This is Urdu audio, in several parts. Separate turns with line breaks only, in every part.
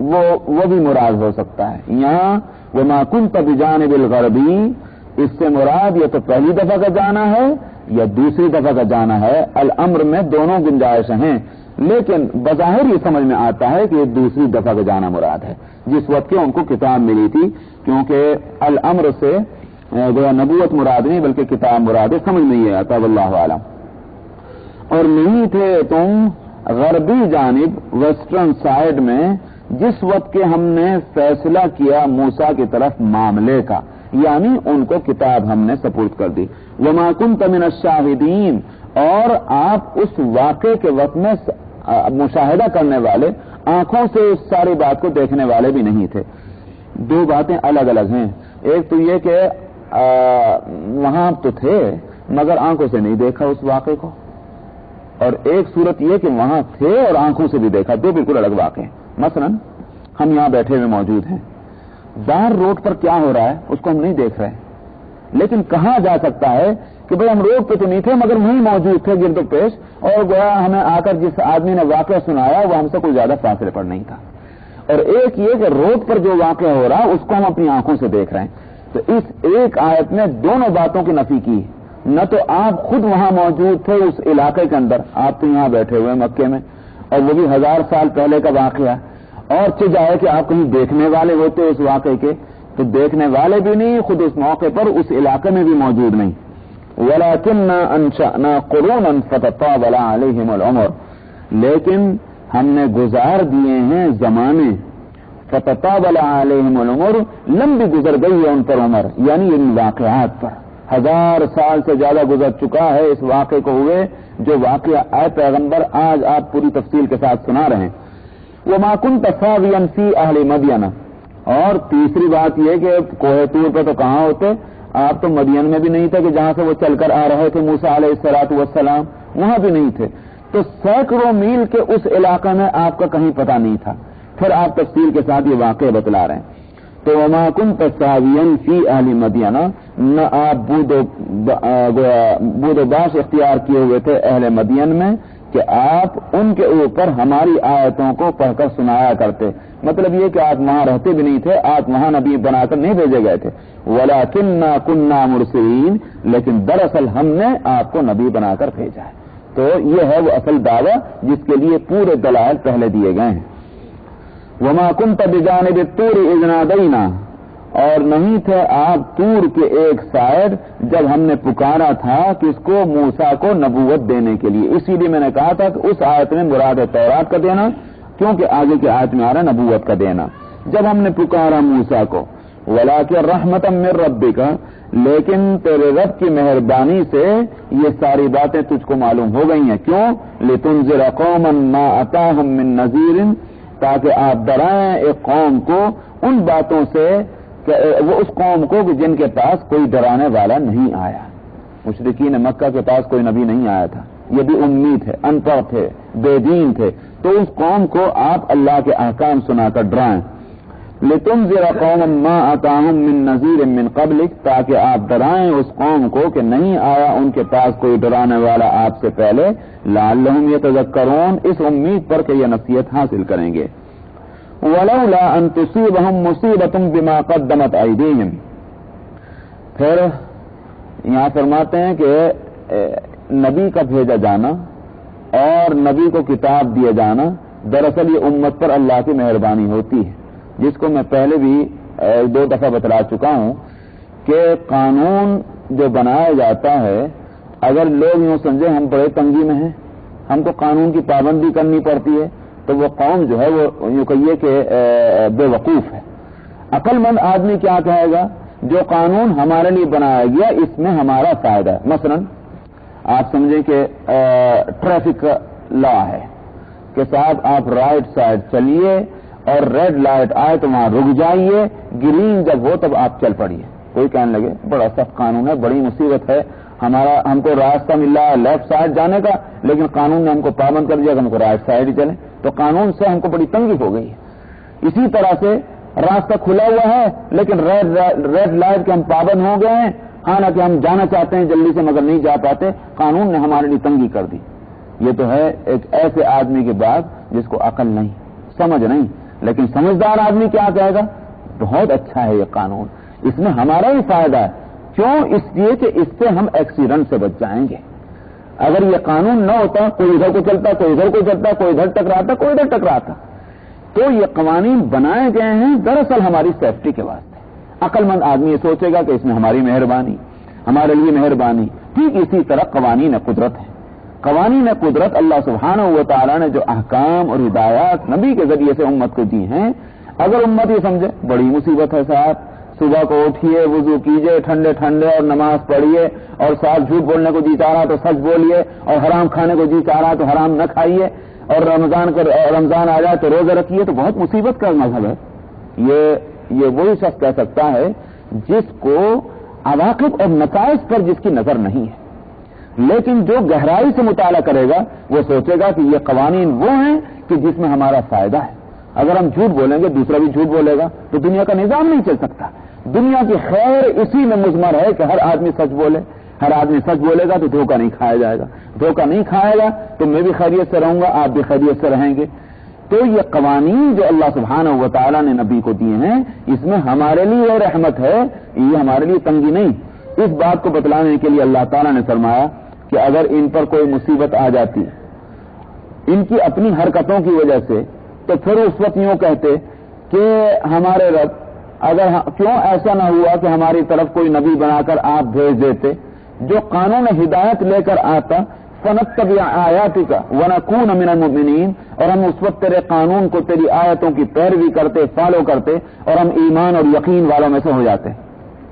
وہ بھی مراد ہو سکتا ہے. یہاں وما كنت بجانب الغربی اس سے مراد یا تو پہلی دفعہ کا جانا ہے یا دوسری دفعہ کا جانا ہے. الامر میں دونوں گنجائشیں ہیں، لیکن بظاہر یہ سمجھ میں آتا ہے کہ یہ دوسری دفعہ کا جانا مراد ہے جس وقت کے ان کو کتاب ملی تھی، کیونکہ الامر سے گویا نبوت مراد نہیں بلکہ کتاب مراد ہے. سمجھ نہیں آتا واللہ عالم. اور نہیں تھے تم غربی جانب ویسٹرن سائڈ میں جس وقت کے ہم نے فیصلہ کیا موسیٰ کی طرف معاملے کا، یعنی ان کو کتاب ہم نے سپرد کر دی. وما كنت من الشاہدین اور آپ اس واقعے کے وقت میں مشاہدہ کرنے والے، آنکھوں سے اس ساری بات کو دیکھنے والے بھی نہیں تھے. دو باتیں الگ الگ ہیں. ایک تو یہ کہ وہاں تو تھے مگر آنکھوں سے نہیں دیکھا اس واقعے کو، اور ایک صورت یہ کہ وہاں تھے اور آنکھوں سے بھی دیکھا. دو بالکل الگ واقعے. مثلا ہم یہاں بیٹھے ہوئے موجود ہیں، باہر روڈ پر کیا ہو رہا ہے اس کو ہم نہیں دیکھ رہے، لیکن کہا جا سکتا ہے کہ بھئی ہم روڈ پہ تو نہیں تھے مگر وہیں موجود تھے گرد و پیش، اور گویا ہمیں آ کر جس آدمی نے واقعہ سنایا وہ ہم سے کوئی زیادہ فاصلے پر نہیں تھا. اور ایک یہ کہ روڈ پر جو واقعہ ہو رہا ہے اس کو ہم اپنی آنکھوں سے دیکھ رہے ہیں. تو اس ایک آیت نے دونوں باتوں کی نفی کی. نہ تو آپ خود وہاں موجود تھے اس علاقے کے اندر، آپ تو یہاں بیٹھے ہوئے مکے میں، اور وہ بھی 1000 سال پہلے کا واقعہ، اور چاہے کہ آپ کہیں دیکھنے والے ہوتے اس واقعے کے، تو دیکھنے والے بھی نہیں، خود اس موقع پر اس علاقے میں بھی موجود نہیں. وَلَكِنَّا أَنشَأْنَا قُرُونًا فَتَطَاوَلَ عَلَيْهِمُ الْعُمُرُ لیکن ہم نے گزار دیے ہیں زمانے، فَتَطَاوَلَ عَلَيْهِمُ الْعُمُرُ لمبی گزر گئی ہے ان پر عمر، یعنی ان واقعات پر 1000 سال سے زیادہ گزر چکا ہے اس واقعے کو ہوئے جو واقعہ اے پیغمبر آج آپ پوری تفصیل کے ساتھ سنا رہے ہیں. وَمَا كُنْتَ ثَاوِيًا فِي أَهْلِ مَدْيَنَ اور تیسری بات یہ کہ کوہ طور پہ تو کہاں ہوتے، آپ تو مدین میں بھی نہیں تھے کہ جہاں سے وہ چل کر آ رہے تھے موسیٰ علیہ الصلوۃ والسلام، وہاں بھی نہیں تھے. تو سینکڑوں میل کے اس علاقے میں آپ کا کہیں پتہ نہیں تھا. پھر آپ تفصیل کے ساتھ یہ واقعہ بتلا رہے ہیں. تو وما كنت ثاويا في اهل مدین، نہ آپ بود و باش اختیار کیے ہوئے تھے اہل مدین میں کہ آپ ان کے اوپر ہماری آیتوں کو پڑھ کر سنایا کرتے. مطلب یہ کہ آپ وہاں رہتے بھی نہیں تھے، آپ وہاں نبی بنا کر نہیں بھیجے گئے تھے. ولكننا كنا مرسلین لیکن دراصل ہم نے آپ کو نبی بنا کر بھیجا ہے. تو یہ ہے وہ اصل دعویٰ جس کے لیے پورے دلائل پہلے دیے گئے ہیں. وما كنت بجانب الطور اذ نادینا اور نہیں تھے آپ طور کے ایک سائڈ جب ہم نے پکارا تھا کس کو، موسیٰ کو نبوت دینے کے لیے. اسی لیے میں نے کہا تھا کہ اس آیت میں مراد ہے تورات کا دینا، کیونکہ آگے کی آیت میں آ رہا ہے نبوت کا دینا. جب ہم نے پکارا موسیٰ کو، ولکن رحمتا من ربک لیکن تیرے رب کی مہربانی سے یہ ساری باتیں تجھ کو معلوم ہو گئی ہیں. کیوں؟ لتنذر قوما ما اتاهم من نذیر تاکہ آپ ڈرائیں ایک قوم کو ان باتوں سے کہ وہ اس قوم کو جن کے پاس کوئی ڈرانے والا نہیں آیا. مشرکین مکہ کے پاس کوئی نبی نہیں آیا تھا، یہ بھی امی تھے، ان پڑھ تھے، بے دین تھے. تو اس قوم کو آپ اللہ کے احکام سنا کر ڈرائیں. لتنذر قوما ما اتاهم من نذیر من قبلک تاکہ آپ ڈرائیں اس قوم کو کہ نہیں آیا ان کے پاس کوئی ڈرانے والا آپ سے پہلے. لعلہم یتذکرون اس امید پر کہ یہ نصیحت حاصل کریں گے. ولولا ان تصیبہم مصیبۃ بما قدمت ایدیہم پھر یہاں فرماتے ہیں کہ نبی کا بھیجا جانا اور نبی کو کتاب دیا جانا دراصل یہ امت پر اللہ کی مہربانی ہوتی ہے، جس کو میں پہلے بھی 2 دفعہ بتلا چکا ہوں کہ قانون جو بنایا جاتا ہے اگر لوگ یوں سمجھے ہم بڑے تنگی میں ہیں، ہم کو قانون کی پابندی کرنی پڑتی ہے، تو وہ قوم جو ہے وہ یوں کہیے کہ بے وقوف ہے. عقل مند آدمی کیا کہے گا؟ جو قانون ہمارے لیے بنایا گیا اس میں ہمارا فائدہ ہے. مثلا آپ سمجھیں کہ ٹریفک لا ہے کہ صاحب آپ رائٹ سائڈ چلیے اور ریڈ لائٹ آئے تو وہاں رک جائیے، گرین جب ہو تب آپ چل پڑیے. کوئی کہنے لگے بڑا سخت قانون ہے، بڑی مصیبت ہے، ہم کو راستہ مل رہا ہے لیفٹ سائڈ جانے کا لیکن قانون نے ہم کو پابند کر دیا کہ ہم کو رائٹ سائڈ ہی چلیں، تو قانون سے ہم کو بڑی تنگی ہو گئی ہے. اسی طرح سے راستہ کھلا ہوا ہے لیکن ریڈ لائٹ کے ہم پابند ہو گئے ہیں، حالانکہ ہم جانا چاہتے ہیں جلدی سے مگر نہیں جا پاتے، قانون نے ہمارے لیے تنگی کر دی. یہ تو ہے ایک ایسے آدمی کی بات جس کو عقل نہیں، سمجھ نہیں. لیکن سمجھدار آدمی کیا کہے گا؟ بہت اچھا ہے یہ قانون، اس میں ہمارا ہی فائدہ ہے۔ کیوں؟ اس لیے کہ اس سے ہم ایکسیڈنٹ سے بچ جائیں گے۔ اگر یہ قانون نہ ہوتا، کوئی ادھر کو چلتا، کوئی ادھر کو چلتا، کوئی ادھر ٹکراتا، کوئی ادھر ٹکراتا، تو یہ قوانین بنائے گئے ہیں دراصل ہماری سیفٹی کے واسطے۔ عقل مند آدمی یہ سوچے گا کہ اس میں ہماری مہربانی، ہمارے لیے مہربانی۔ ٹھیک اسی طرح قوانین قدرت ہے۔ قوانین قدرت اللہ سبحانہ و تعالیٰ نے جو احکام اور ہدایات نبی کے ذریعے سے امت کو دی ہیں، اگر امت یہ سمجھے بڑی مصیبت ہے صاحب، صبح کو اٹھیے، وضو کیجئے ٹھنڈے ٹھنڈے اور نماز پڑھیے، اور ساتھ جھوٹ بولنے کو جی چاہ رہا تو سچ بولیے، اور حرام کھانے کو جی چاہ رہا تو حرام نہ کھائیے، اور رمضان آ جائے تو روزہ رکھیے، تو بہت مصیبت کا مذہب ہے یہ وہی شخص کہہ سکتا ہے جس کو عواقب اور نتائج پر جس کی نظر نہیں ہے۔ لیکن جو گہرائی سے مطالعہ کرے گا وہ سوچے گا کہ یہ قوانین وہ ہیں کہ جس میں ہمارا فائدہ ہے۔ اگر ہم جھوٹ بولیں گے دوسرا بھی جھوٹ بولے گا تو دنیا کا نظام نہیں چل سکتا۔ دنیا کی خیر اسی میں مضمر ہے کہ ہر آدمی سچ بولے، ہر آدمی سچ بولے گا تو دھوکہ نہیں کھایا جائے گا، دھوکہ نہیں کھائے گا تو میں بھی خیریت سے رہوں گا، آپ بھی خیریت سے رہیں گے۔ تو یہ قوانین جو اللہ سبحانہ و تعالیٰ نے نبی کو دیے ہیں، اس میں ہمارے لیے رحمت ہے، یہ ہمارے لیے تنگی نہیں۔ اس بات کو بتلانے کے لیے اللہ تعالیٰ نے فرمایا کہ اگر ان پر کوئی مصیبت آ جاتی ان کی اپنی حرکتوں کی وجہ سے، تو پھر اس وقت یوں کہتے کہ ہمارے رب، اگر کیوں ایسا نہ ہوا کہ ہماری طرف کوئی نبی بنا کر آپ بھیج دیتے جو قانون ہدایت لے کر آتا، فنتبع آیاتک ونکون من المؤمنین، اور ہم اس وقت تیرے قانون کو، تیری آیتوں کی پیروی کرتے، فالو کرتے، اور ہم ایمان اور یقین والوں میں سے ہو جاتے۔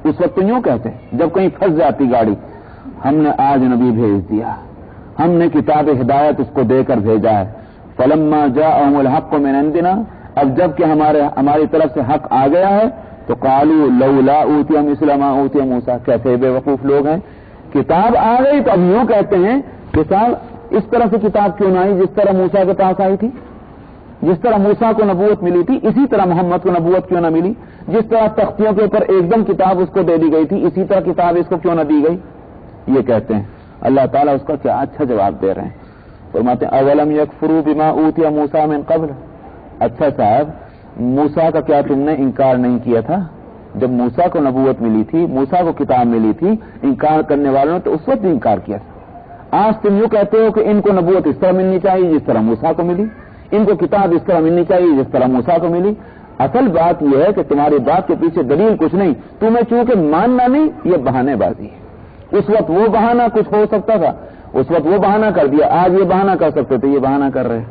اس وقت تو یوں کہتے جب کہیں پھنس جاتی گاڑی، ہم نے آج نبی بھیج دیا، ہم نے کتاب ہدایت اس کو دے کر بھیجا ہے۔ فلما جاءهم الحق من عندنا، اب جب کہ ہماری طرف سے حق آ گیا ہے تو قالوا لولا اوتی مثل ما اوتی موسیٰ، کیسے بے وقوف لوگ ہیں، کتاب آ گئی تو اب یوں کہتے ہیں کہ صاحب اس طرح سے کتاب کیوں نہ آئی جس طرح موسیٰ کے پاس آئی تھی، جس طرح موسیٰ کو نبوت ملی تھی اسی طرح محمد کو نبوت کیوں نہ ملی، جس طرح تختیوں کے اوپر ایک دم کتاب اس کو دے دی گئی تھی اسی طرح کتاب اس کو کیوں نہ دی گئی۔ یہ کہتے ہیں۔ اللہ تعالیٰ اس کا کیا اچھا جواب دے رہے ہیں، فرماتے ہیں اولم یکفروا بما اوتی موسیٰ من قبل، اچھا صاحب موسیٰ کا کیا تم نے انکار نہیں کیا تھا؟ جب موسیٰ کو نبوت ملی تھی، موسیٰ کو کتاب ملی تھی، انکار کرنے والوں نے تو اس وقت انکار کیا تھا۔ آج تم یوں کہتے ہو کہ ان کو نبوت اس طرح ملنی چاہیے جس طرح موسیٰ کو ملی، ان کو کتاب اس طرح ملنی چاہیے جس طرح موسیٰ کو ملی۔ اصل بات یہ ہے کہ تمہاری بات کے پیچھے دلیل کچھ نہیں، تمہیں چونکہ ماننا نہیں، یہ بہانے بازی ہے۔ اس وقت وہ بہانہ کچھ ہو سکتا تھا، اس وقت وہ بہانہ کر دیا، آج یہ بہانہ کر سکتے تھے، یہ بہانہ کر رہے۔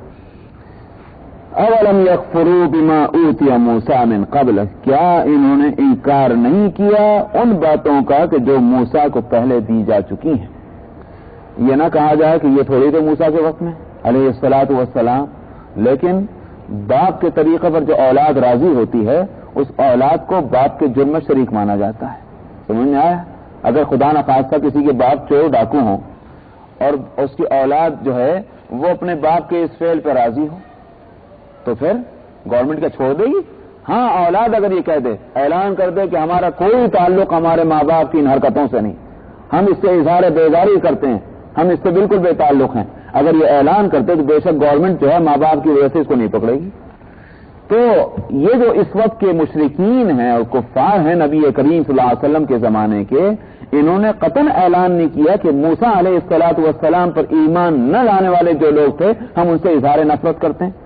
اولم یکفروا بما اوتی موسیٰ من قبل، کیا انہوں نے انکار نہیں کیا ان باتوں کا کہ جو موسیٰ کو پہلے دی جا چکی ہیں۔ یہ نہ کہا جائے کہ یہ تھوڑی تھے موسیٰ کے وقت میں علیہ الصلاۃ والسلام، لیکن باپ کے طریقے پر جو اولاد راضی ہوتی ہے اس اولاد کو باپ کے جرم میں شریک مانا جاتا ہے۔ سمجھ میں آیا؟ اگر خدا نخواستہ کسی کے باپ چور ڈاکو ہوں اور اس کی اولاد جو ہے وہ اپنے باپ کے اس فعل پہ راضی ہو تو پھر گورنمنٹ کیا چھوڑ دے گی؟ ہاں، اولاد اگر یہ کہہ دے، اعلان کر دے کہ ہمارا کوئی تعلق ہمارے ماں باپ کی ان حرکتوں سے نہیں، ہم اس سے اظہار بیزاری کرتے ہیں، ہم اس سے بالکل بے تعلق ہیں، اگر یہ اعلان کرتے تو بے شک گورنمنٹ جو ہے ماں باپ کی وجہ سے اس کو نہیں پکڑے گی۔ تو یہ جو اس وقت کے مشرکین ہیں اور کفار ہیں نبی کریم صلی اللہ علیہ وسلم کے زمانے کے، انہوں نے قطعاً اعلان نہیں کیا کہ موسیٰ علیہ الصلاۃ والسلام پر ایمان نہ لانے والے جو لوگ تھے ہم ان سے اظہار نفرت کرتے ہیں۔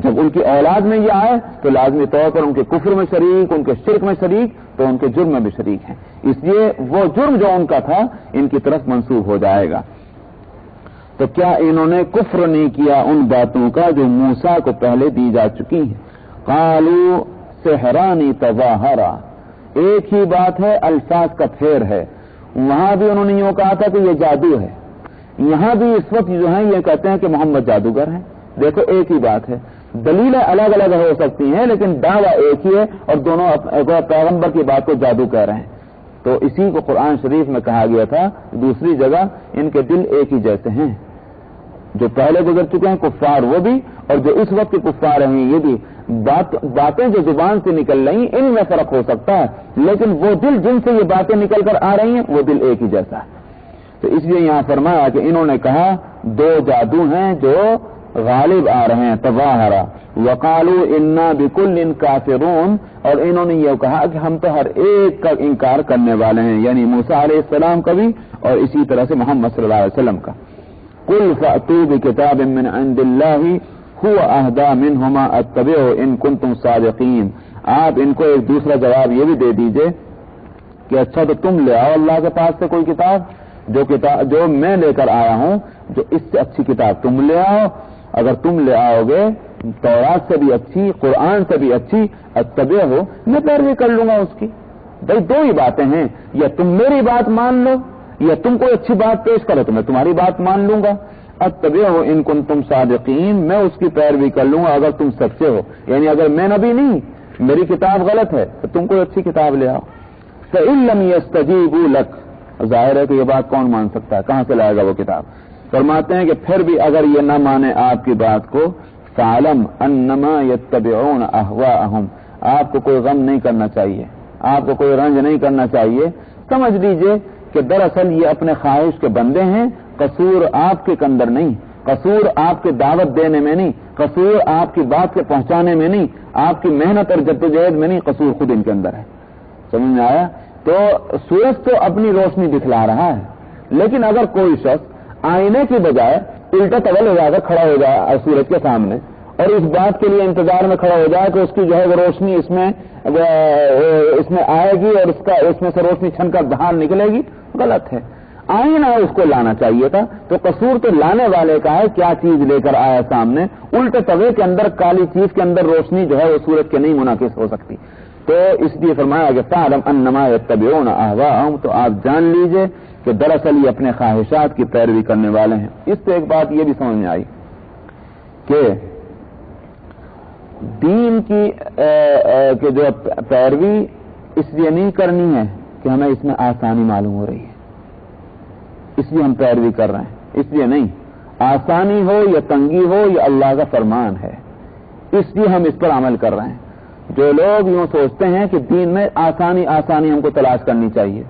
جب ان کی اولاد میں یہ آئے تو لازمی طور پر ان کے کفر میں شریک، ان کے شرک میں شریک، تو ان کے جرم میں بھی شریک ہیں، اس لیے وہ جرم جو ان کا تھا ان کی طرف منسوب ہو جائے گا۔ تو کیا انہوں نے کفر نہیں کیا ان باتوں کا جو موسیٰ کو پہلے دی جا چکی ہیں؟ قالوا سحران تظاہرا، ایک ہی بات ہے، الفاظ کا پھیر ہے۔ وہاں بھی انہوں نے یوں کہا تھا کہ یہ جادو ہے، یہاں بھی اس وقت جو ہیں یہ کہتے ہیں کہ محمد جادوگر ہیں۔ دیکھو ایک ہی بات ہے، دلیلیں الگ الگ ہو سکتی ہیں لیکن دعویٰ ایک ہی ہے، اور دونوں پیغمبر کی بات کو جادو کہہ رہے ہیں۔ تو اسی کو قرآن شریف میں کہا گیا تھا، دوسری جگہ ان کے دل ایک ہی جیسے ہیں، جو پہلے گزر چکے ہیں کفار وہ بھی، اور جو اس وقت کے کفار ہیں یہ بھی، باتیں جو زبان سے نکل رہی ہیں ان میں فرق ہو سکتا ہے لیکن وہ دل جن سے یہ باتیں نکل کر آ رہی ہیں وہ دل ایک ہی جیسا ہے۔ تو اس لیے یہاں فرمایا کہ انہوں نے کہا دو جادو ہیں جو غالب آ رہے ہیں. تظاہرا وقالوا انا بکل کافرون، اور انہوں نے یہ کہا کہ ہم تو ہر ایک کا انکار کرنے والے ہیں، یعنی موسیٰ علیہ السلام کا بھی اور اسی طرح سے محمد صلی اللہ علیہ وسلم کا. قل فأتوا بکتاب من عند اللہ هو اہدی منہما اتبعہ ان کنتم صادقین. آپ ان کو ایک دوسرا جواب یہ بھی دے دیجئے کہ اچھا تو تم لے آؤ اللہ کے پاس سے کوئی کتاب جو میں لے کر آیا ہوں، جو اس سے اچھی کتاب تم لے آؤ. اگر تم لے آؤ گے تورات سے بھی اچھی، قرآن سے بھی اچھی، اتبع ہو، میں پیروی کر لوں گا اس کی. بھائی دو ہی باتیں ہیں، یا تم میری بات مان لو یا تم کوئی اچھی بات پیش کرو تو میں تمہاری بات مان لوں گا. اتبع ہو ان کنتم صادقین، میں اس کی پیروی کر لوں گا اگر تم سچے ہو. یعنی اگر میں نبی نہیں، میری کتاب غلط ہے تو تم کوئی اچھی کتاب لے آؤ. فإن لم يستجيبوا لك، ظاہر ہے کہ یہ بات کون مان سکتا ہے، کہاں سے لائے گا وہ کتاب. فرماتے ہیں کہ پھر بھی اگر یہ نہ مانے آپ کی بات کو، فعلم انما يتبعون اهواءهم، آپ کو کوئی غم نہیں کرنا چاہیے، آپ کو کوئی رنج نہیں کرنا چاہیے. سمجھ لیجئے کہ دراصل یہ اپنے خواہش کے بندے ہیں. قصور آپ کے اندر نہیں، قصور آپ کے دعوت دینے میں نہیں، قصور آپ کی بات کے پہنچانے میں نہیں، آپ کی محنت اور جدوجہد میں نہیں، قصور خود ان کے اندر ہے. سمجھ میں آیا؟ تو سورج تو اپنی روشنی دکھلا رہا ہے، لیکن اگر کوئی شخص آئینے کی بجائے الٹا طول ہو جا کر کھڑا ہو جائے سورج کے سامنے اور اس بات کے لیے انتظار میں کھڑا ہو جائے کہ اس کی جو ہے وہ روشنی اس میں آئے گی اور اس میں سے روشنی چھن کر باہر نکلے گی، غلط ہے. آئینہ اس کو لانا چاہیے تھا. تو قصور تو لانے والے کا ہے، کیا چیز لے کر آیا سامنے. الٹے توے کے اندر کالی چیز کے اندر روشنی جو ہے وہ سورج کے نہیں منعکس ہو سکتی. تو اس لیے فرمایا کہ فاعلم انما یتبعون اهواءهم، تو آپ جان لیجئے کہ دراصل یہ اپنے خواہشات کی پیروی کرنے والے ہیں. اس سے ایک بات یہ بھی سمجھ میں آئی کہ دین کی جو پیروی اس لیے نہیں کرنی ہے کہ ہمیں اس میں آسانی معلوم ہو رہی ہے اس لیے ہم پیروی کر رہے ہیں، اس لیے نہیں. آسانی ہو یا تنگی ہو یہ اللہ کا فرمان ہے، اس لیے ہم اس پر عمل کر رہے ہیں. جو لوگ یوں سوچتے ہیں کہ دین میں آسانی ہم کو تلاش کرنی چاہیے،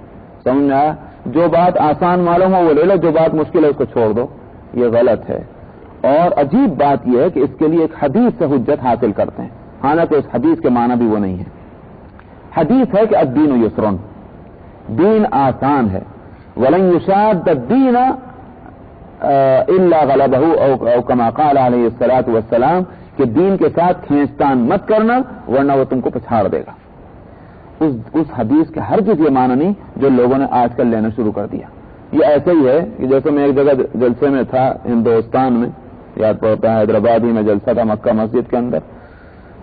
سمجھ میں آیا؟ جو بات آسان معلوم ہو وہ لے لو، جو بات مشکل ہے اس کو چھوڑ دو، یہ غلط ہے. اور عجیب بات یہ ہے کہ اس کے لیے ایک حدیث سے حجت حاصل کرتے ہیں، حالانکہ اس حدیث کے معنی بھی وہ نہیں ہے. حدیث ہے کہ الدین یسر، دین آسان ہے. وَلَن يُشَادَّ الدِّينَ إِلَّا غَلَبَهُ أو كما قال علیہ الصلوۃ والسلام، کہ دین کے ساتھ کھینچتان مت کرنا ورنہ وہ تم کو پچھاڑ دے گا. اس حدیث کے ہرگز یہ معنی نہیں جو لوگوں نے آج کل لینا شروع کر دیا. یہ ایسے ہی ہے کہ جیسے میں ایک جگہ جلسے میں تھا ہندوستان میں، یاد پڑتا ہے حیدرآباد ہی میں جلسہ تھا مکہ مسجد کے اندر.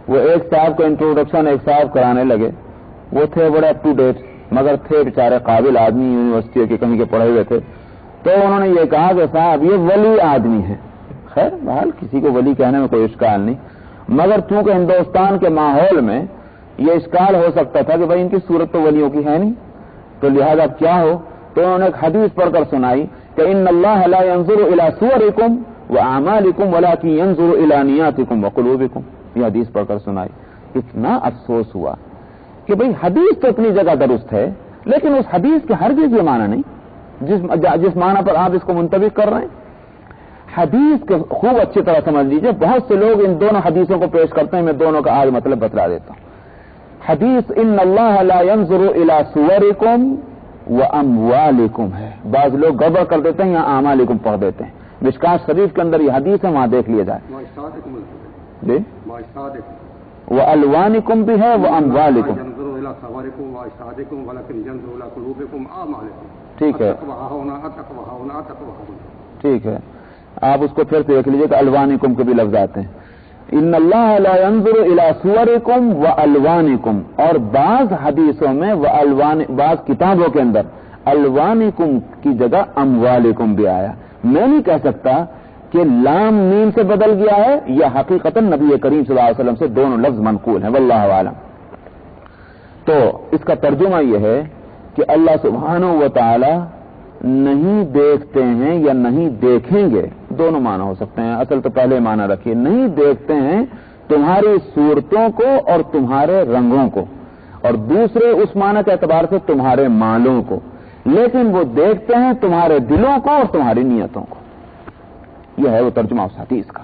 وہ ایک صاحب کا انٹروڈکشن ایک صاحب کرانے لگے. وہ تھے بڑے اپ ٹو ڈیٹ، مگر تھے بیچارے قابل آدمی، یونیورسٹی کے کہیں کے پڑھے ہوئے تھے. تو انہوں نے یہ کہا کہ صاحب یہ ولی آدمی ہے. خیر بہرحال کسی کو ولی کہنے میں کوئی اشکال نہیں، مگر چونکہ ہندوستان کے ماحول میں یہ اشکال ہو سکتا تھا کہ بھائی ان کی صورت تو ولیوں کی ہے نہیں، تو لہذا کیا ہو. تو انہوں نے ایک حدیث پڑھ کر سنائی کہ ان اللہ لا ينظر الى صورکم واعمالکم ولکن ينظر الى نیاتکم وقلوبکم. یہ حدیث پڑھ کر سنائی. اتنا افسوس ہوا کہ بھئی حدیث تو اپنی جگہ درست ہے، لیکن اس حدیث کے ہرگز یہ معنی نہیں جس معنی پر آپ اس کو منطبق کر رہے ہیں. حدیث کے خوب اچھی طرح سمجھ لیجئے. بہت سے لوگ ان دونوں حدیثوں کو پیش کرتے ہیں، میں دونوں کا آج مطلب بتلا دیتا ہوں. حدیث ان اللہ لا ينظر الى صورکم واموالکم ہے، بعض لوگ گڑبڑ کر دیتے ہیں، یہاں اعمالکم پڑھ دیتے ہیں. مشکات شریف کے اندر یہ حدیث ہے، وہاں دیکھ لیا جائے. جی والوانکم بھی ہے، واموالکم. ٹھیک ہے ٹھیک ہے، آپ اس کو پھر سے دیکھ لیجیے کہ الوانکم کے بھی لفظ آتے ہیں. ان اللہ لا ينظر الى صورکم والوانکم. اور بعض حدیثوں میں بعض کتابوں کے اندر الوانکم کی جگہ اموالکم بھی آیا. میں نہیں کہہ سکتا کہ لام میم سے بدل گیا ہے یا حقیقتاً نبی کریم صلی اللہ علیہ وسلم سے دونوں لفظ منقول ہیں، واللہ اعلم. تو اس کا ترجمہ یہ ہے کہ اللہ سبحانہ و تعالی نہیں دیکھتے ہیں یا نہیں دیکھیں گے، دونوں معنی ہو سکتے ہیں. اصل تو پہلے معنی رکھیے، نہیں دیکھتے ہیں تمہاری صورتوں کو اور تمہارے رنگوں کو، اور دوسرے اس معنی کے اعتبار سے تمہارے مالوں کو، لیکن وہ دیکھتے ہیں تمہارے دلوں کو اور تمہاری نیتوں کو. یہ ہے وہ ترجمہ اس حدیث کا.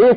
1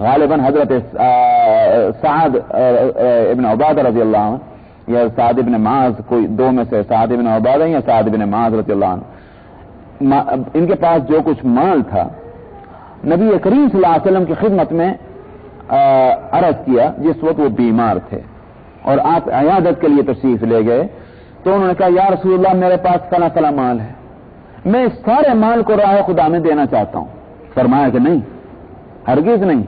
غالباً حضرت سعد ابن عبادہ رضی اللہ عنہ یا سعد ابن معاذ، کوئی دو میں سے سعد ابن عبادہ یا سعد ابن معاذ رضی اللہ عنہ، ان کے پاس جو کچھ مال تھا نبی کریم صلی اللہ علیہ وسلم کی خدمت میں عرض کیا جس وقت وہ بیمار تھے اور آپ عیادت کے لیے تشریف لے گئے، تو انہوں نے کہا یا رسول اللہ میرے پاس فلاں فلاں مال ہے، میں اس سارے مال کو راہ خدا میں دینا چاہتا ہوں۔ فرمایا کہ نہیں، ہرگز نہیں،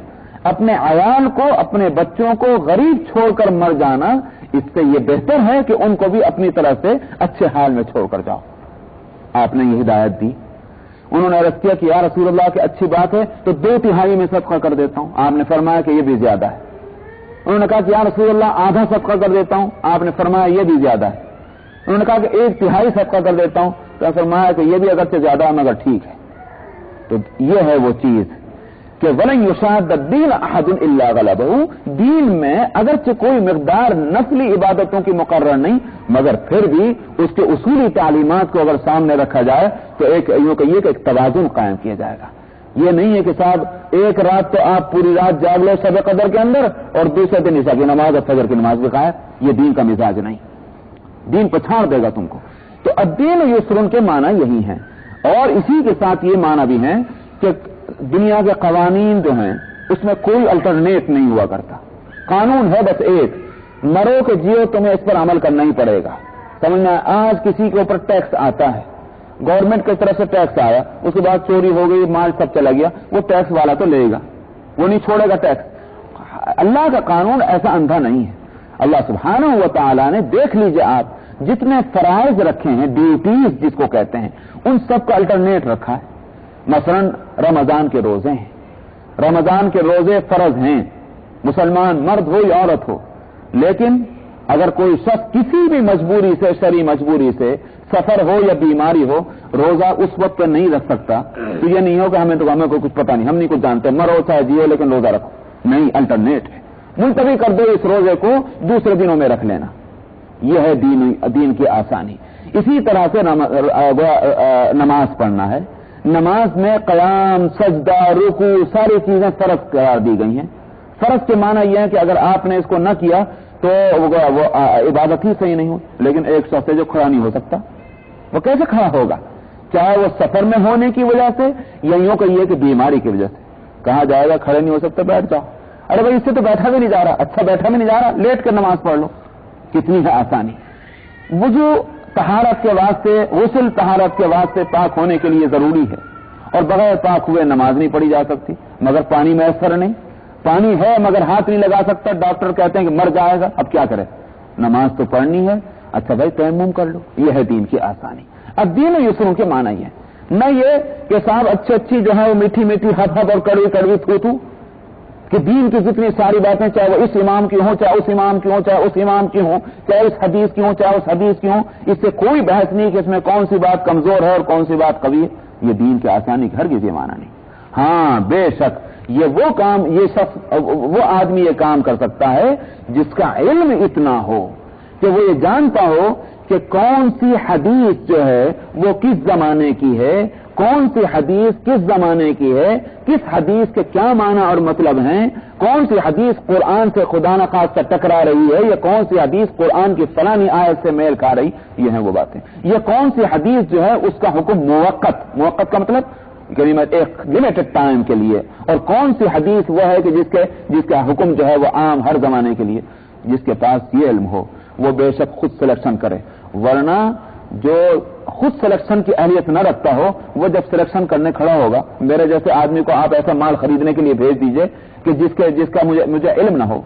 اپنے عیال کو اپنے بچوں کو غریب چھوڑ کر مر جانا اس سے یہ بہتر ہے کہ ان کو بھی اپنی طرف سے اچھے حال میں چھوڑ کر جاؤ۔ آپ نے یہ ہدایت دی۔ انہوں نے عرض کیا کہ یا رسول اللہ کی اچھی بات ہے تو 2/3 میں صدقہ کر دیتا ہوں۔ آپ نے فرمایا کہ یہ بھی زیادہ ہے۔ انہوں نے کہا کہ یا رسول اللہ آدھا صدقہ کر دیتا ہوں۔ آپ نے فرمایا یہ بھی زیادہ ہے۔ انہوں نے کہا کہ 1/3 صدقہ کر دیتا ہوں، تو فرمایا کہ یہ بھی اگرچہ زیادہ ہے مگر ٹھیک ہے۔ تو یہ ہے وہ چیز کہ وَلَن يُشَادَّ الدِّينَ أَحَدٌ إِلَّا غَلَبَهُ، دین میں اگرچہ کوئی مقدار نفلی عبادتوں کی مقرر نہیں مگر پھر بھی اس کے اصولی تعلیمات کو اگر سامنے رکھا جائے تو یوں کہیے کہ ایک توازن قائم کیا جائے گا۔ یہ نہیں ہے کہ صاحب ایک رات تو آپ پوری رات جاگ لو شب قدر کے اندر اور دوسرے دن عشاء کی نماز اور فجر کی نماز بھی قائم، یہ دین کا مزاج نہیں، دین پچھاڑ دے گا تم کو۔ تو الدین یسر کے معنی یہی ہیں، اور اسی کے ساتھ یہ معنی بھی ہیں کہ دنیا کے قوانین جو ہیں اس میں کوئی الٹرنیٹ نہیں ہوا کرتا، قانون ہے بس ایک، مرو کہ جیو تمہیں اس پر عمل کرنا ہی پڑے گا۔ سمجھنا، آج کسی کے اوپر ٹیکس آتا ہے، گورنمنٹ کی طرف سے ٹیکس آیا، اس کے بعد چوری ہو گئی، مال سب چلا گیا، وہ ٹیکس والا تو لے گا، وہ نہیں چھوڑے گا ٹیکس۔ اللہ کا قانون ایسا اندھا نہیں ہے۔ اللہ سبحانہ و تعالیٰ نے، دیکھ لیجئے آپ، جتنے فرائض رکھے ہیں، ڈیوٹیز جس کو کہتے ہیں، ان سب کا الٹرنیٹ رکھا ہے۔ مثلا رمضان کے روزے ہیں، رمضان کے روزے فرض ہیں، مسلمان مرد ہو یا عورت ہو، لیکن اگر کوئی شخص کسی بھی مجبوری سے، شرعی مجبوری سے، سفر ہو یا بیماری ہو، روزہ اس وقت پہ نہیں رکھ سکتا، تو یہ نہیں ہو کہ ہمیں کوئی کچھ پتہ نہیں، ہم نہیں کچھ جانتے، مرو چاہے جیو لیکن روزہ رکھو، نہیں، الٹرنیٹ ہے، ملتوی کر دو اس روزے کو، دوسرے دنوں میں رکھ لینا۔ یہ ہے دین کی آسانی۔ اسی طرح سے نماز پڑھنا ہے، نماز میں قیام، سجدہ، رکوع، ساری چیزیں فرض قرار دی گئی ہیں۔ فرض کے معنی یہ ہے کہ اگر آپ نے اس کو نہ کیا تو وہ عبادت ہی صحیح نہیں ہو۔ لیکن ایک شخص ہے جو کھڑا نہیں ہو سکتا، وہ کیسے کھڑا ہوگا؟ چاہے وہ سفر میں ہونے کی وجہ سے یا یوں کہیے کہ بیماری کی وجہ سے، کہا جائے گا کھڑے نہیں ہو سکتے، بیٹھ جاؤ، ارے بھائی اس سے تو بیٹھا بھی نہیں جا رہا، اچھا بیٹھا بھی نہیں جا رہا، لیٹ کر نماز پڑھ لو، کتنی ہے آسانی۔ وضو طہارت کے واسطے، غسل طہارت کے واسطے پاک ہونے کے لیے ضروری ہے، اور بغیر پاک ہوئے نماز نہیں پڑھی جا سکتی، مگر پانی میسر نہیں، پانی ہے مگر ہاتھ نہیں لگا سکتا، ڈاکٹر کہتے ہیں کہ مر جائے گا، اب کیا کرے، نماز تو پڑھنی ہے، اچھا بھائی تیمم کر لو۔ یہ ہے دین کی آسانی۔ اب دین یسر کے معنی یہ ہے، نہ یہ کہ صاحب اچھی جو ہے وہ میٹھی میٹھی ہپ ہپ اور کڑوی کڑوی تھو تھو، کہ دین کی جتنی ساری باتیں چاہے وہ اس امام کی ہوں، چاہے اس امام کی ہوں، چاہے اس امام کی ہوں، چاہے اس حدیث کی ہوں، چاہے اس حدیث کی ہوں، اس سے کوئی بحث نہیں کہ اس میں کون سی بات کمزور ہے اور کون سی بات قوی ہے۔ یہ دین کی آسانی کا ہرگز یہ معنی نہیں۔ ہاں بے شک یہ وہ کام، یہ شخص، وہ آدمی یہ کام کر سکتا ہے جس کا علم اتنا ہو کہ وہ یہ جانتا ہو کہ کون سی حدیث جو ہے وہ کس زمانے کی ہے، کون سی حدیث کس زمانے کی ہے، کس حدیث کے کیا معنی اور مطلب ہیں، کون سی حدیث قرآن سے خدا نخواستہ ٹکرا رہی ہے، یا کون سی حدیث قرآن کی فلانی آیت سے میل کھا رہی، یہ ہیں وہ باتیں۔ یہ کون سی حدیث جو ہے اس کا حکم موقت کا مطلب ایک لمیٹڈ ٹائم کے لیے، اور کون سی حدیث وہ ہے کہ جس کا حکم جو ہے وہ عام ہر زمانے کے لیے۔ جس کے پاس یہ علم ہو وہ بے شک خود سلیکشن کرے، ورنہ جو خود سلیکشن کی اہلیت نہ رکھتا ہو وہ جب سلیکشن کرنے کھڑا ہوگا، میرے جیسے آدمی کو آپ ایسا مال خریدنے کے لیے بھیج دیجئے کہ جس کا مجھے علم نہ ہو،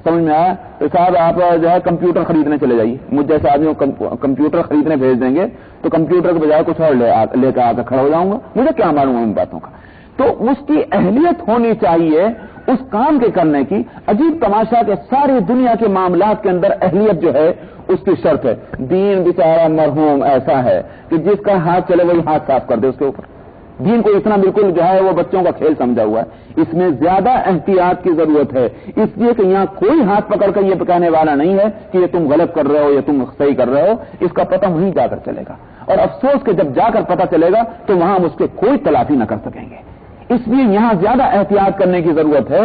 سمجھ میں آیا؟ تو صاحب آپ جو ہے کمپیوٹر خریدنے چلے جائیے، مجھ جیسے آدمی کو کمپیوٹر خریدنے بھیج دیں گے تو کمپیوٹر کے بجائے کچھ اور لے کر آ کر کھڑا ہو جاؤں گا، مجھے کیا معلوم ہے ان باتوں کا۔ تو اس کی اہلیت ہونی چاہیے اس کام کے کرنے کی۔ عجیب تماشا کہ ساری دنیا کے معاملات کے اندر اہلیت جو ہے اس کی شرط ہے۔ دین بیچارہ مرحوم ایسا ہے کہ جس کا ہاتھ چلے وہی ہاتھ صاف کر دے اس کے اوپر۔ دین کو اتنا بالکل جو ہے وہ بچوں کا کھیل سمجھا ہوا ہے، اس میں زیادہ احتیاط کی ضرورت ہے، اس لیے کہ یہاں کوئی ہاتھ پکڑ کر یہ پکانے والا نہیں ہے کہ یہ تم غلط کر رہے ہو یا تم صحیح کر رہے ہو، اس کا پتہ وہیں جا کر چلے گا، اور افسوس کہ جب جا کر پتہ چلے گا تو وہاں ہم اس کے کوئی تلافی نہ کر سکیں گے۔ اس لیے یہاں زیادہ احتیاط کرنے کی ضرورت ہے،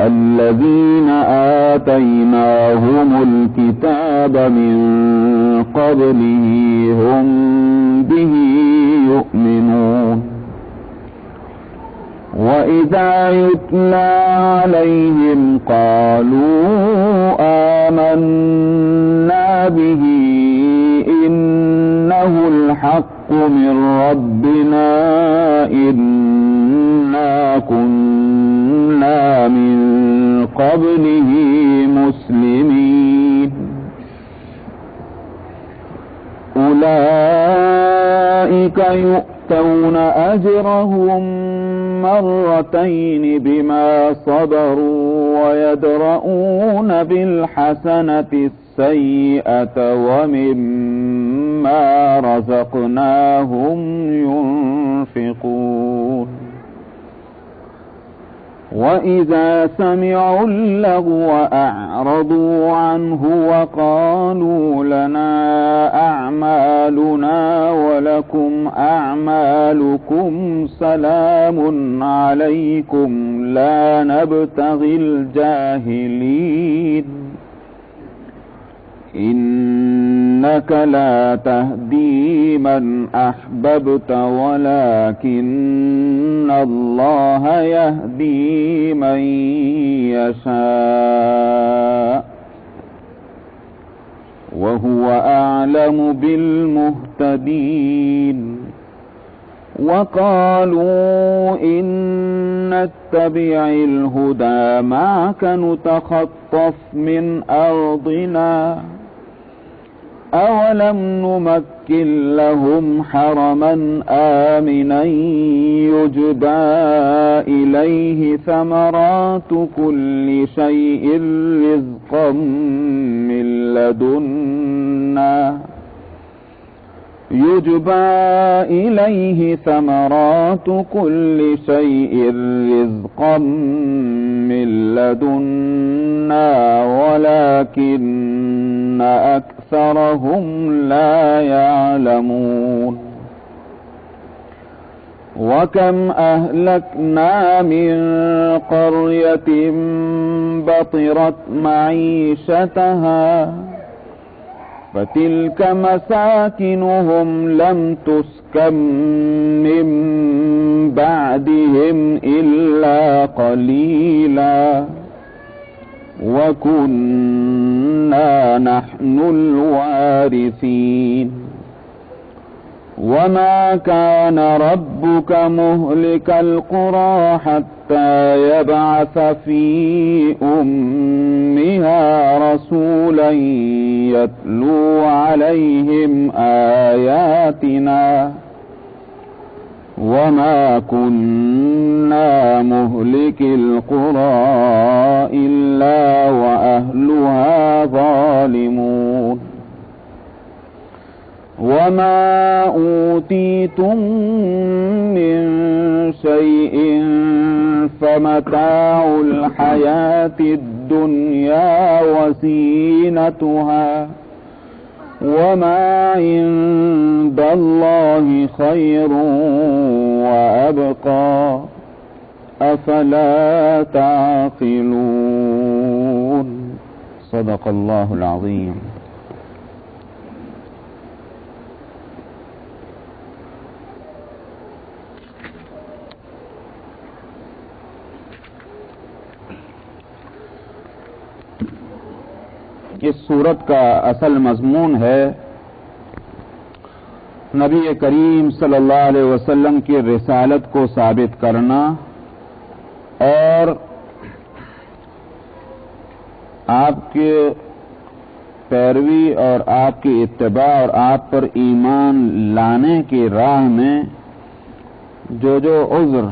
الذين آتيناهم الكتاب من قبله هم به يؤمنون. وإذا يتلى عليهم قالوا آمنا به إنه الحق من ربنا إنا كنا من قبله مسلمين. أولئك يؤتون أجرهم مرتين بما صبروا ويدرؤون بالحسنة السيئة ومما رزقناهم ينفقون. وإذا سمعوا اللغو أعرضوا عنه وقالوا لنا أعمالنا ولكم أعمالكم سلام عليكم لا نبتغي الجاهلين. إنك لا تهدي من أحببت ولكن الله يهدي من يشاء وهو أعلم بالمهتدين. وقالوا إن نتبع الهدى معك نتخطف من أرضنا أولم نمكن لهم حرما آمنا يجبى إليه ثمرات كل شيء رزقا من لدنا يجبى إليه ثمرات كل شيء رزقا من لدنا ولكن أكثرهم لا يعلمون. وكم أهلكنا من قرية بطرت معيشتها فتلك مساكنهم لم تسكن من بعدهم إلا قليلا وكنا نحن الوارثين. وما كان ربك مهلك القرى حتى يبعث في أمها رسولا يتلو عليهم آياتنا وما كنا مهلك القرى إلا وأهلها ظالمون. وما أوتي آتيتم من شيء فمتاع الحياة الدنيا وزينتها وما عند الله خير وأبقى أفلا تعقلون صدق الله العظيم. اس صورت کا اصل مضمون ہے نبی کریم صلی اللہ علیہ وسلم کی رسالت کو ثابت کرنا اور آپ کے پیروی اور آپ کی اتباع اور آپ پر ایمان لانے کی راہ میں جو عذر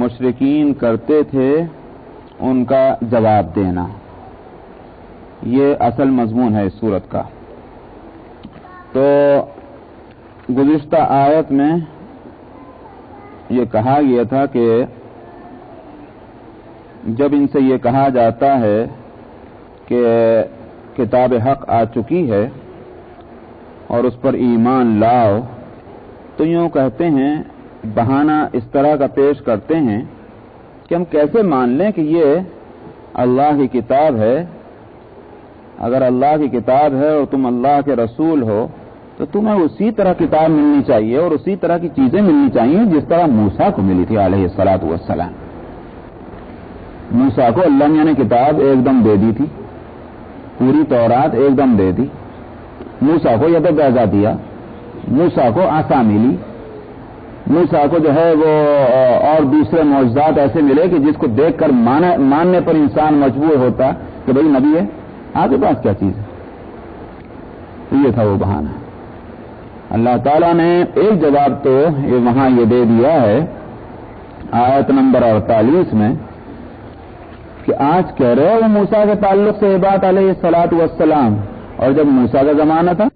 مشرکین کرتے تھے ان کا جواب دینا، یہ اصل مضمون ہے اس صورت کا۔ تو گزشتہ آیت میں یہ کہا گیا تھا کہ جب ان سے یہ کہا جاتا ہے کہ کتاب حق آ چکی ہے اور اس پر ایمان لاؤ، تو یوں کہتے ہیں، بہانہ اس طرح کا پیش کرتے ہیں کہ ہم کیسے مان لیں کہ یہ اللہ کی کتاب ہے؟ اگر اللہ کی کتاب ہے اور تم اللہ کے رسول ہو تو تمہیں اسی طرح کتاب ملنی چاہیے اور اسی طرح کی چیزیں ملنی چاہیے جس طرح موسیٰ کو ملی تھی علیہ الصلوۃ والسلام۔ موسیٰ کو اللہ نے کتاب ایک دم دے دی تھی، پوری تورات ایک دم دے دی، موسیٰ کو ید بیضا دیا، موسیٰ کو عصا ملی، موسیٰ کو جو ہے وہ اور دوسرے معجزات ایسے ملے کہ جس کو دیکھ کر ماننے پر انسان مجبور ہوتا کہ بھئی نبی ہے، آپ کے پاس کیا چیز ہے؟ یہ تھا وہ بہانہ۔ اللہ تعالیٰ نے ایک جواب تو وہاں یہ دے دیا ہے آیت نمبر 48 میں کہ آج کہہ رہے ہو موسیٰ کے تعلق سے یہ بات علیہ الصلوۃ والسلام، اور جب موسیٰ کا زمانہ تھا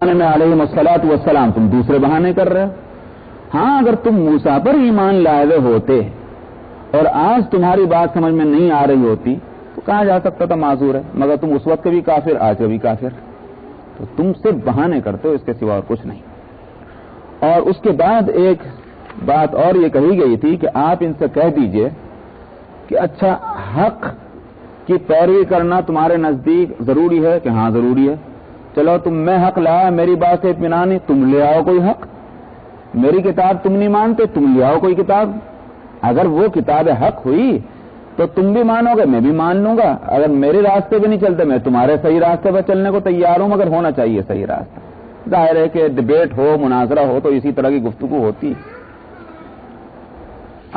میں علیہ الصلوۃ والسلام تم دوسرے بہانے کر رہے ہو۔ ہاں، اگر تم موسیٰ پر ایمان لائے ہوئے ہوتے اور آج تمہاری بات سمجھ میں نہیں آ رہی ہوتی تو کہا جا سکتا تھا معذور ہے، مگر تم اس وقت کے بھی کافر، آج کے بھی کافر، تو تم صرف بہانے کرتے ہو، اس کے سوا اور کچھ نہیں۔ اور اس کے بعد ایک بات اور یہ کہی گئی تھی کہ آپ ان سے کہہ دیجئے کہ اچھا حق کی پیروی کرنا تمہارے نزدیک ضروری ہے کہ ہاں ضروری ہے، چلو تم میں حق لایا، میری بات سے اطمینان نہیں، تم لے آؤ کوئی حق، میری کتاب تم نہیں مانتے، تم لے آؤ کوئی کتاب، اگر وہ کتاب حق ہوئی تو تم بھی مانو گے، میں بھی مان لوں گا، اگر میرے راستے پہ نہیں چلتے میں تمہارے صحیح راستے پہ چلنے کو تیار ہوں، مگر ہونا چاہیے صحیح راستہ۔ ظاہر ہے کہ ڈبیٹ ہو، مناظرہ ہو تو اسی طرح کی گفتگو ہوتی۔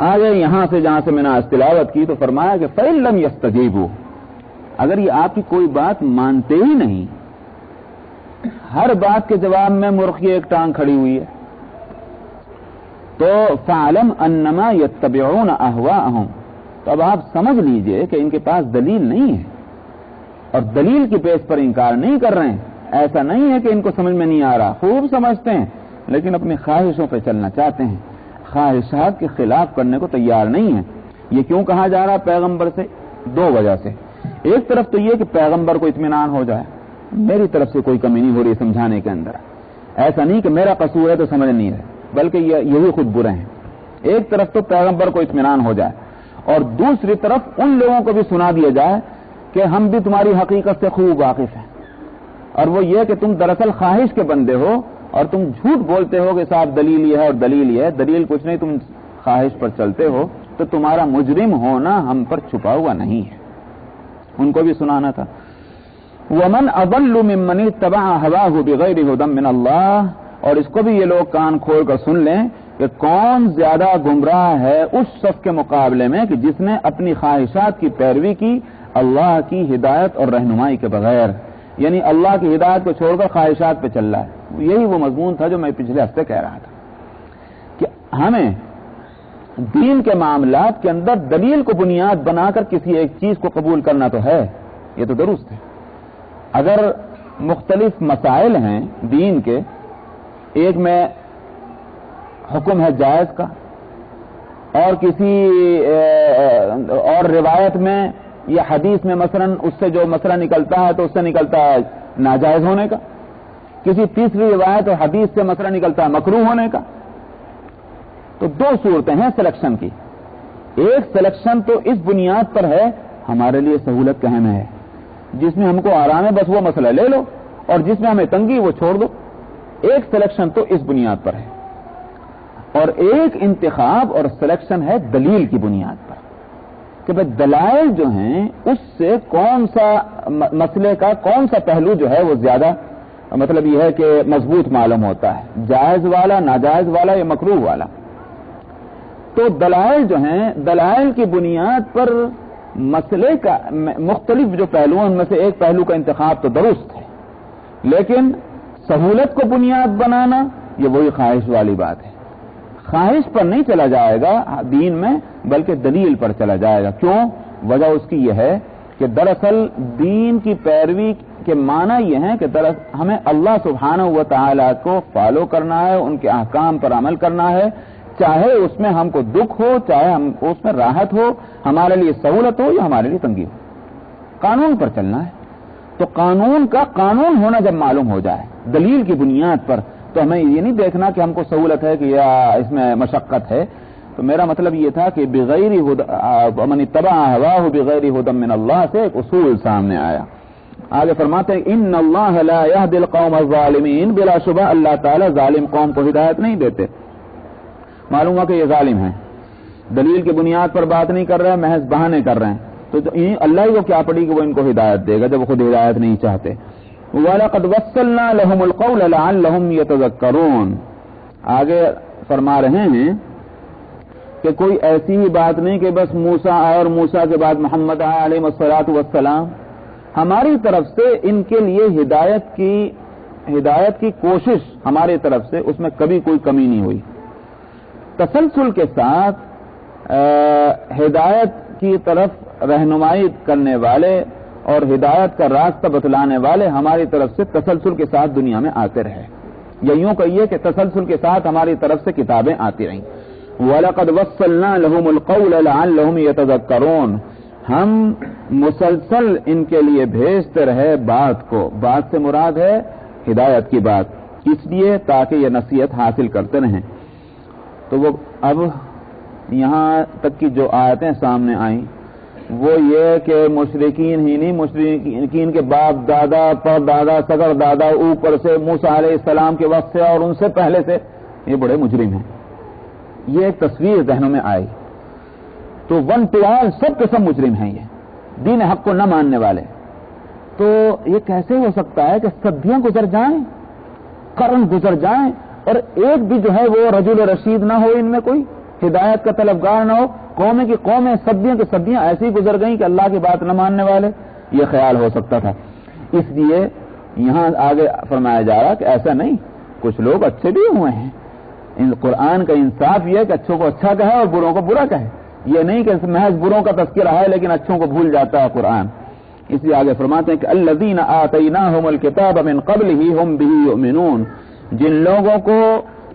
آگے یہاں سے جہاں سے میں نے تلاوت کی تو فرمایا کہ فَإِن لَّمْ يَسْتَجِيبُوا، اگر یہ آپ کی کوئی بات مانتے ہی نہیں، ہر بات کے جواب میں مرغ کی ایک ٹانگ کھڑی ہوئی ہے، تو فَعْلَمْ أَنَّمَا يَتَّبِعُونَ أَهْوَاءَهُمْ، تو اب آپ سمجھ لیجئے کہ ان کے پاس دلیل نہیں ہے اور دلیل کی بیس پر انکار نہیں کر رہے ہیں۔ ایسا نہیں ہے کہ ان کو سمجھ میں نہیں آ رہا، خوب سمجھتے ہیں لیکن اپنی خواہشوں پہ چلنا چاہتے ہیں، خواہشات کے خلاف کرنے کو تیار نہیں ہیں۔ یہ کیوں کہا جا رہا پیغمبر سے؟ دو وجہ سے۔ ایک طرف تو یہ کہ پیغمبر کو اطمینان ہو جائے، میری طرف سے کوئی کمی نہیں ہو رہی سمجھانے کے اندر، ایسا نہیں کہ میرا قصور ہے تو سمجھ نہیں رہے، بلکہ یہی خود برے ہیں۔ ایک طرف تو پیغمبر کو اطمینان ہو جائے اور دوسری طرف ان لوگوں کو بھی سنا دیا جائے کہ ہم بھی تمہاری حقیقت سے خوب واقف ہیں، اور وہ یہ کہ تم دراصل خواہش کے بندے ہو اور تم جھوٹ بولتے ہو کہ صاحب دلیل یہ ہے اور دلیل یہ ہے، دلیل کچھ نہیں، تم خواہش پر چلتے ہو، تو تمہارا مجرم ہونا ہم پر چھپا ہوا نہیں ہے۔ ان کو بھی سنانا تھا۔ وَمَنْ أَضَلُّ مِمَّنِ اتَّبَعَ هَوَاهُ بِغَيْرِ هُدًى مِّنَ اللَّهِ، اور اس کو بھی یہ لوگ کان کھول کر سن لیں کہ کون زیادہ گمراہ ہے اس شخص کے مقابلے میں کہ جس نے اپنی خواہشات کی پیروی کی اللہ کی ہدایت اور رہنمائی کے بغیر، یعنی اللہ کی ہدایت کو چھوڑ کر خواہشات پہ چل رہا ہے۔ یہی وہ مضمون تھا جو میں پچھلے ہفتے کہہ رہا تھا کہ ہمیں دین کے معاملات کے اندر دلیل کو بنیاد بنا کر کسی ایک چیز کو قبول کرنا تو ہے، یہ تو درست ہے۔ اگر مختلف مسائل ہیں دین کے، ایک میں حکم ہے جائز کا، اور کسی اور روایت میں یا حدیث میں مثلا اس سے جو مسئلہ نکلتا ہے تو اس سے نکلتا ہے ناجائز ہونے کا، کسی تیسری روایت اور حدیث سے مسئلہ نکلتا ہے مکروہ ہونے کا، تو دو صورتیں ہیں سلیکشن کی۔ ایک سلیکشن تو اس بنیاد پر ہے ہمارے لیے سہولت کا اہم ہے، جس میں ہم کو آرام ہے بس وہ مسئلہ لے لو، اور جس میں ہمیں تنگی وہ چھوڑ دو۔ ایک سلیکشن تو اس بنیاد پر ہے، اور ایک انتخاب اور سلیکشن ہے دلیل کی بنیاد پر، کہ بھئی دلائل جو ہیں اس سے کون سا مسئلے کا کون سا پہلو جو ہے وہ زیادہ مطلب یہ ہے کہ مضبوط معلوم ہوتا ہے، جائز والا، ناجائز والا یا مکروہ والا۔ تو دلائل جو ہیں، دلائل کی بنیاد پر مسئلے کا مختلف جو پہلو ہیں ان میں سے ایک پہلو کا انتخاب تو درست ہے، لیکن سہولت کو بنیاد بنانا یہ وہی خواہش والی بات ہے۔ خواہش پر نہیں چلا جائے گا دین میں، بلکہ دلیل پر چلا جائے گا۔ کیوں؟ وجہ اس کی یہ ہے کہ دراصل دین کی پیروی کے معنی یہ ہے کہ ہمیں اللہ سبحانہ و تعالی کو فالو کرنا ہے، ان کے احکام پر عمل کرنا ہے، چاہے اس میں ہم کو دکھ ہو، چاہے ہم اس میں راحت ہو، ہمارے لیے سہولت ہو یا ہمارے لیے تنگی ہو، قانون پر چلنا ہے۔ تو قانون کا قانون ہونا جب معلوم ہو جائے دلیل کی بنیاد پر، تو ہمیں یہ نہیں دیکھنا کہ ہم کو سہولت ہے کہ یا اس میں مشقت ہے۔ تو میرا مطلب یہ تھا کہ بغیر من اتبع هواه بغیر هدى من اللہ سے ایک اصول سامنے آیا۔ آگے فرماتے ہیں ان اللہ لا يهدي القوم الظالمین، بلا شبہ اللہ تعالی ظالم قوم کو ہدایت نہیں دیتے۔ معلوم ہوا کہ یہ ظالم ہیں، دلیل کی بنیاد پر بات نہیں کر رہے، محض بہانے کر رہے ہیں، تو اللہ ہی کو کیا پڑی کہ وہ ان کو ہدایت دے گا جب وہ خود ہدایت نہیں چاہتے۔ وَلَقَدْ وَصَّلْنَا لَهُمُ الْقَوْلَ لَعَلَّهُمْ يَتَذَكَّرُونَ، آگے فرما رہے ہیں کہ کوئی ایسی ہی بات نہیں کہ بس موسیٰ آئے اور موسیٰ کے بعد محمد آئے علیہ الصلاۃ والسلام، ہماری طرف سے ان کے لیے ہدایت کی کوشش ہماری طرف سے اس میں کبھی کوئی کمی نہیں ہوئی۔ تسلسل کے ساتھ ہدایت کی طرف رہنمائی کرنے والے اور ہدایت کا راستہ بتلانے والے ہماری طرف سے تسلسل کے ساتھ دنیا میں آتے رہے، یا یوں کہیے کہ تسلسل کے ساتھ ہماری طرف سے کتابیں آتی رہیں۔ وَلَقَدْ وَصَّلْنَا لَهُمُ الْقَوْلَ لَعَلَّهُمْ يَتَذَكَّرُونَ، ہم مسلسل ان کے لیے بھیجتے رہے بات کو، بات سے مراد ہے ہدایت کی بات، اس لیے تاکہ یہ نصیحت حاصل کرتے رہیں۔ تو وہ اب یہاں تک کی جو آیتیں سامنے آئیں وہ یہ کہ مشرکین ہی نہیں، مشرکین کے باپ دادا، پر دادا، سگر دادا، اوپر سے موسیٰ علیہ السلام کے وقت سے اور ان سے پہلے سے یہ بڑے مجرم ہیں، یہ ایک تصویر ذہنوں میں آئی۔ تو ون ٹو آل سب کے سب مجرم ہیں، یہ دین حق کو نہ ماننے والے۔ تو یہ کیسے ہو سکتا ہے کہ صدیاں گزر جائیں، قرن گزر جائیں، اور ایک بھی جو ہے وہ رجل رشید نہ ہو، ان میں کوئی ہدایت کا طلبگار نہ ہو، قومیں کی قومیں صدیاں کی صدیاں ایسی گزر گئیں کہ اللہ کی بات نہ ماننے والے، یہ خیال ہو سکتا تھا۔ اس لیے یہاں آگے فرمایا جا رہا کہ ایسا نہیں، کچھ لوگ اچھے بھی ہوئے ہیں۔ قرآن کا انصاف یہ ہے کہ اچھوں کو اچھا کہے اور بروں کو برا کہے، یہ نہیں کہ محض بروں کا تذکرہ ہے لیکن اچھوں کو بھول جاتا ہے قرآن۔ اس لیے آگے فرماتے ہیں کہ الذین آتیناہم الکتاب من قبلہ ہم بہ یؤمنون، جن لوگوں کو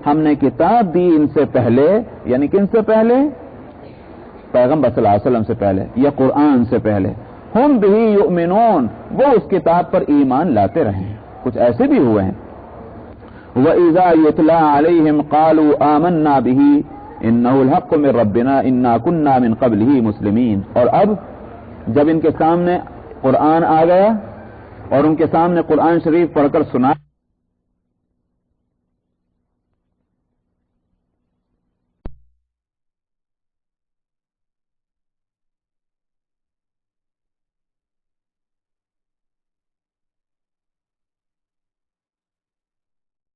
ہم نے کتاب دی ان سے پہلے، یعنی کن سے پہلے؟ پیغمبر صلی اللہ علیہ وسلم سے پہلے یا قرآن سے پہلے، ہم بہ یؤمنون، وہ اس کتاب پر ایمان لاتے رہے ہیں، کچھ ایسے بھی ہوئے ہیں۔ وَإِذَا يُتْلَى عَلَيْهِمْ قَالُوا آمَنَّا بِهِ إِنَّهُ الْحَقُّ مِنْ رَبِّنَا إِنَّا كُنَّا مِنْ قَبْلِهِ مُسْلِمِينَ، اور اب جب ان کے سامنے قرآن آ گیا اور ان کے سامنے قرآن شریف پڑھ کر سنا